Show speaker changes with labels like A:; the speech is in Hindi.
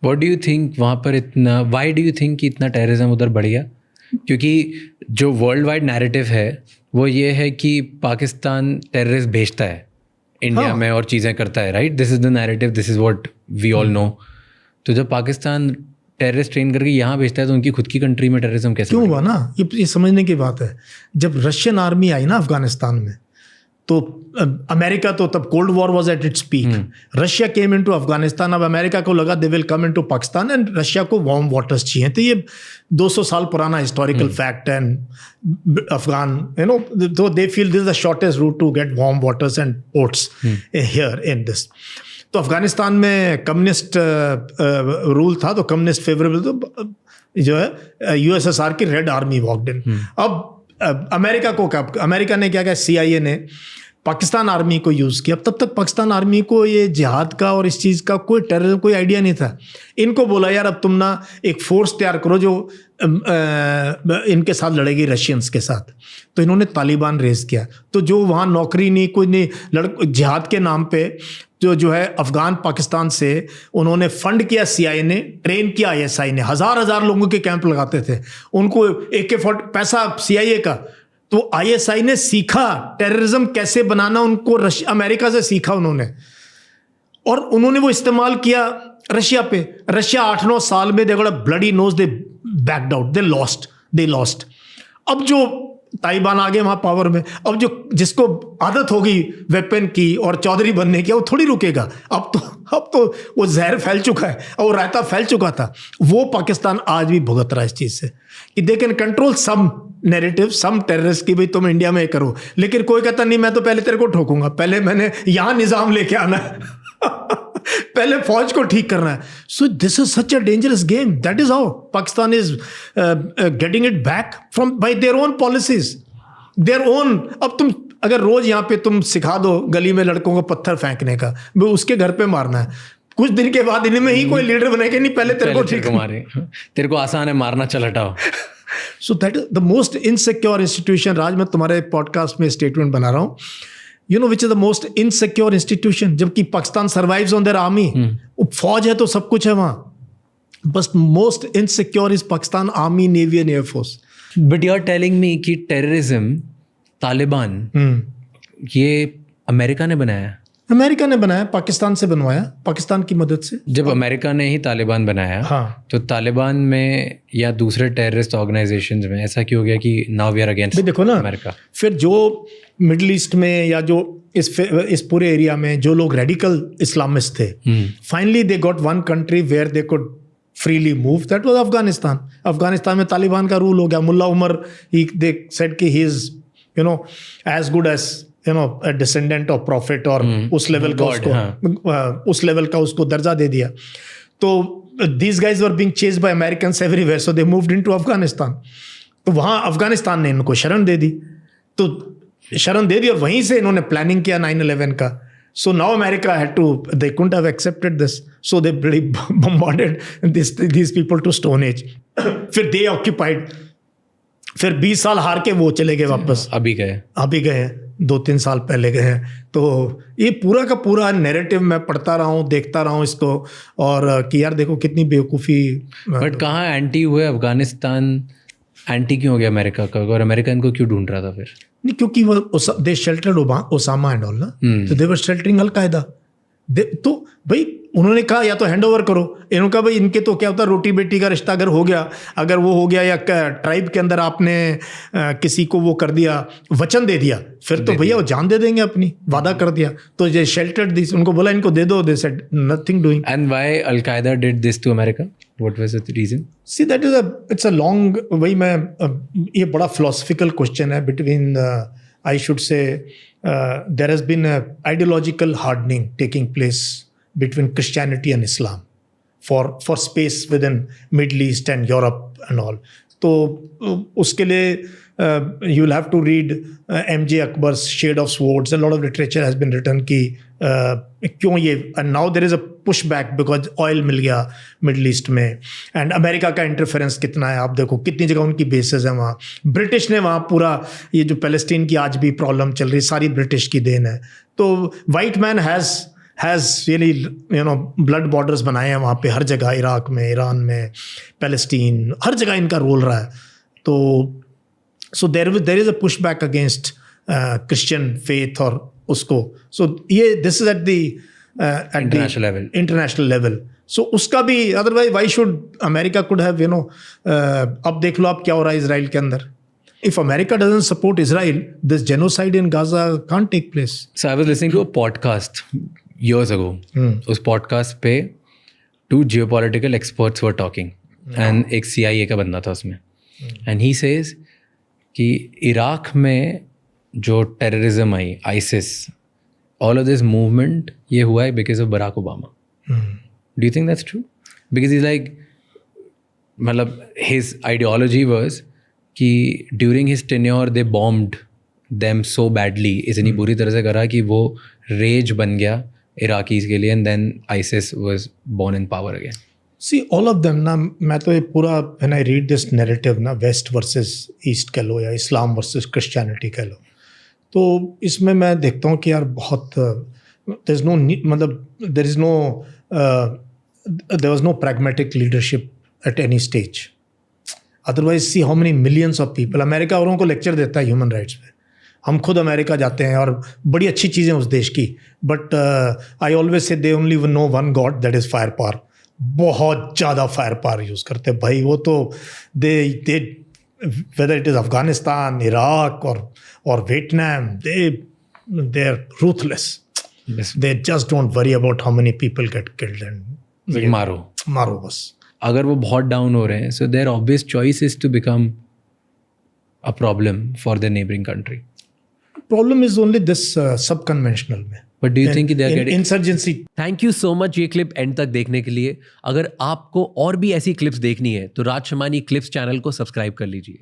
A: व्हाट डू यू थिंक वहाँ पर इतना, व्हाई डू यू थिंक कि इतना टेररिज्म उधर बढ़ गया? क्योंकि जो वर्ल्ड वाइड नैरेटिव है वो ये है कि पाकिस्तान टेररिस्ट भेजता है इंडिया में और चीज़ें करता है, right? This is the narrative, this is what we all know. तो जब पाकिस्तान टेररिस्ट ट्रेन करके यहाँ भेजता है तो उनकी खुद की कंट्री में टेररिज्म कैसे
B: क्यों हुआ ना, ये समझने की बात है। जब रशियन आर्मी आई ना अफगानिस्तान में, तो अमेरिका तो तब cold war was at its peak, Russia came into Afghanistan. अब अमेरिका को लगा they will come into Pakistan and Russia को वार्म वाटर्स चाहिए। तो ये 200 साल पुराना हिस्टोरिकल फैक्ट है। अफगान तो they feel this is the shortest route to get warm waters and ports here in this. तो अफगानिस्तान में कम्युनिस्ट रूल था, तो कम्युनिस्ट फेवरेबल, तो जो है यूएसएसआर की रेड आर्मी वॉक्ड इन। अब अमेरिका ने क्या किया, CIA ने पाकिस्तान आर्मी को यूज़ किया। तब तक पाकिस्तान आर्मी को ये जिहाद का और इस चीज़ का कोई टेररिज्म कोई आइडिया नहीं था। इनको बोला यार अब तुम ना एक फोर्स तैयार करो जो इनके साथ लड़ेगी रशियंस के साथ। तो इन्होंने तालिबान रेज किया। तो जो वहाँ नौकरी नहीं कोई नहीं, जिहाद के नाम पे जो है अफगान पाकिस्तान से उन्होंने फंड किया, CIA ने ट्रेन किया, ISI ने हजार लोगों के कैंप लगाते थे, उनको AK-40 पैसा CIA का। तो ISI ने सीखा टेररिज्म कैसे बनाना, उनको अमेरिका से सीखा उन्होंने, और उन्होंने वो इस्तेमाल किया रशिया पे। रशिया 8-9 साल में they got a bloody nose, they backed out, they lost. अब जो तालिबान आ गए वहां पावर में, अब जो जिसको आदत होगी वेपन की और चौधरी बनने की, वो थोड़ी रुकेगा। अब तो वो जहर फैल चुका है और रायता फैल चुका था। वो पाकिस्तान आज भी भुगत रहा है इस चीज से कि they can control some narrative, some terrorist की भाई तुम इंडिया में करो, लेकिन कोई कहता नहीं मैं तो पहले तेरे को ठोकूंगा, पहले मैंने यहां निजाम लेके आना है पहले फौज को ठीक करना है। So this is such a dangerous game. That is how Pakistan is getting it back from by their own policies, their own. अब तुम अगर रोज यहाँ पे तुम सिखा दो गली में लड़कों को पत्थर फेंकने का, वो उसके घर पे मारना है, कुछ दिन के बाद इनमें ही कोई लीडर बनेगा नहीं, पहले तेरे को ठीक मारे,
A: तेरे को आसान है मारना, चल हटाओ।
B: So that is the most insecure institution. Raj, मैं तुम्हारे पॉडकास्ट में स्टेटमेंट बना रहा हूँ, you know which is the most insecure institution, जबकि Pakistan survives on their army। फौज है तो सब कुछ है वहाँ, बस most insecure is Pakistan army, navy and air force.
A: But you are telling me कि टेररिज्म तालिबान ये अमेरिका ने बनाया?
B: अमेरिका ने बनाया, पाकिस्तान से बनवाया, पाकिस्तान की मदद से।
A: जब अमेरिका ने ही तालिबान बनाया,
B: हाँ,
A: तो तालिबान में या दूसरे टेररिस्ट ऑर्गेनाइजेशंस में ऐसा क्यों हो गया कि नाउ वी आर अगेंस्ट
B: देखो ना
A: अमेरिका?
B: फिर जो मिडिल ईस्ट में या जो इस पूरे एरिया में जो लोग रेडिकल इस्लामिस्ट थे, finally they got one country where they could freely move, that was Afghanistan. Afghanistan में तालिबान का रूल हो गया। मुल्ला उमर, दे सेड कि he is as good as a descendant of prophet, और उस लेवल का उसको उस लेवल का उसको दर्जा दे दिया। तो these guys were being chased by Americans everywhere, so they moved into Afghanistan। तो वहाँ अफगानिस्तान ने इनको शरण दे दी, और वहीं से इन्होंने प्लानिंग किया 9/11 का। So now America they couldn't have accepted this, so they really bombarded these people to Stone Age। फिर they occupied, फिर 20 साल हार के वो चले गए वापस।
A: अभी गए
B: 2-3 साल पहले गए हैं। तो ये पूरा का पूरा नैरेटिव मैं पढ़ता रहा हूँ, देखता रहा हूँ इसको, और कि यार देखो कितनी बेवकूफ़ी।
A: बट कहाँ एंटी हुए अफगानिस्तान? एंटी क्यों हो गया अमेरिका का, और अमेरिका इनको क्यों ढूंढ रहा था फिर?
B: नहीं, क्योंकि वो दे शेल्टर्ड ओसामा एंड ऑल ना, तो दे वर शेल्टरिंग अल-कायदा। तो भाई उन्होंने कहा या तो हैंड ओवर करो, इन्होंने कहा भाई इनके तो क्या होता है, रोटी बेटी का रिश्ता अगर हो गया, अगर वो हो गया, या ट्राइब के अंदर आपने किसी को वो कर दिया, वचन दे दिया, फिर तो भैया वो जान दे देंगे अपनी, वादा कर दिया। तो ये शेल्टर्ड दिस, उनको बोला इनको दे दो, they said nothing doing.
A: And why al-Qaeda did this to America? What was the reason?
B: See that is it's a long, वही मैं ये बड़ा फिलोसफिकल क्वेश्चन है between I should say there has been a ideological hardening taking place between Christianity and Islam for space within Middle East and Europe and all. तो उसके लिए you will have to read M.J. Akbar's Shade of Swords. A lot of literature has been written कि क्यों ये, and now there is a pushback because oil मिल गया मिडल ईस्ट में, एंड अमेरिका का इंटरफेरेंस कितना है। आप देखो कितनी जगह उनकी बेसेस हैं वहाँ। ब्रिटिश ने वहाँ पूरा ये जो पैलेस्टीन की आज भी प्रॉब्लम चल रही, सारी ब्रिटिश की देन है। तो white man has has really blood borders बनाए हैं वहाँ पे हर जगह, इराक में, ईरान में, पैलेस्टीन, हर जगह इनका रोल रहा है. तो so there is a push back against Christian faith और उसको. सो ये this is at the international level. So उसका भी, otherwise why should America could have अब देख लो आप क्या हो रहा है इसराइल के अंदर. If America doesn't support Israel, this genocide in Gaza can't take place.
A: So I was listening to a podcast years ago. उस podcast पे 2 geopolitical experts were talking. And एक CIA का बंदा था उसमें. And he says कि इराक में जो terrorism I, ISIS, all of this movement ये हुआ है because of Barack Obama. Do you think that's true? Because he's like, मतलब his ideology was कि ड्यूरिंग हिज टेन्योर दे बॉम्ब्ड देम सो बैडली, इतनी बुरी तरह से करा कि वो रेज बन गया इराकीज़ के लिए, and then ISIS was born in power again.
B: See all of them ना, मैं तो ये पूरा when I read this narrative ना, वेस्ट वर्सेस ईस्ट कह लो या इस्लाम वर्सेस क्रिश्चियनिटी कह लो, तो इसमें मैं देखता हूँ कि यार बहुत देयर इज़ नो, मतलब there was no pragmatic leadership at any stage. Otherwise see how many millions of people. America औरों को लेक्चर देता है ह्यूमन राइट्स पे. हम खुद अमेरिका जाते हैं और बड़ी अच्छी चीज़ें उस देश की, but I always say they only know one God, that is fire power. बहुत ज़्यादा फायर पावर यूज़ करते हैं भाई वो तो. They whether it is Afghanistan, Iraq और Vietnam, they are ruthless. They just don't worry about how many people get killed and मारो बस.
A: अगर वो बहुत डाउन हो रहे हैं, so their obvious choice is to become a problem for the neighbouring country.
B: Problem is only this सब कन्वेंशनल में.
A: But do you think they are getting
B: insurgency?
A: Thank you so much ये क्लिप एंड तक देखने के लिए. अगर आपको और भी ऐसी क्लिप्स देखनी है तो राज शमानी क्लिप्स चैनल को सब्सक्राइब कर लीजिए.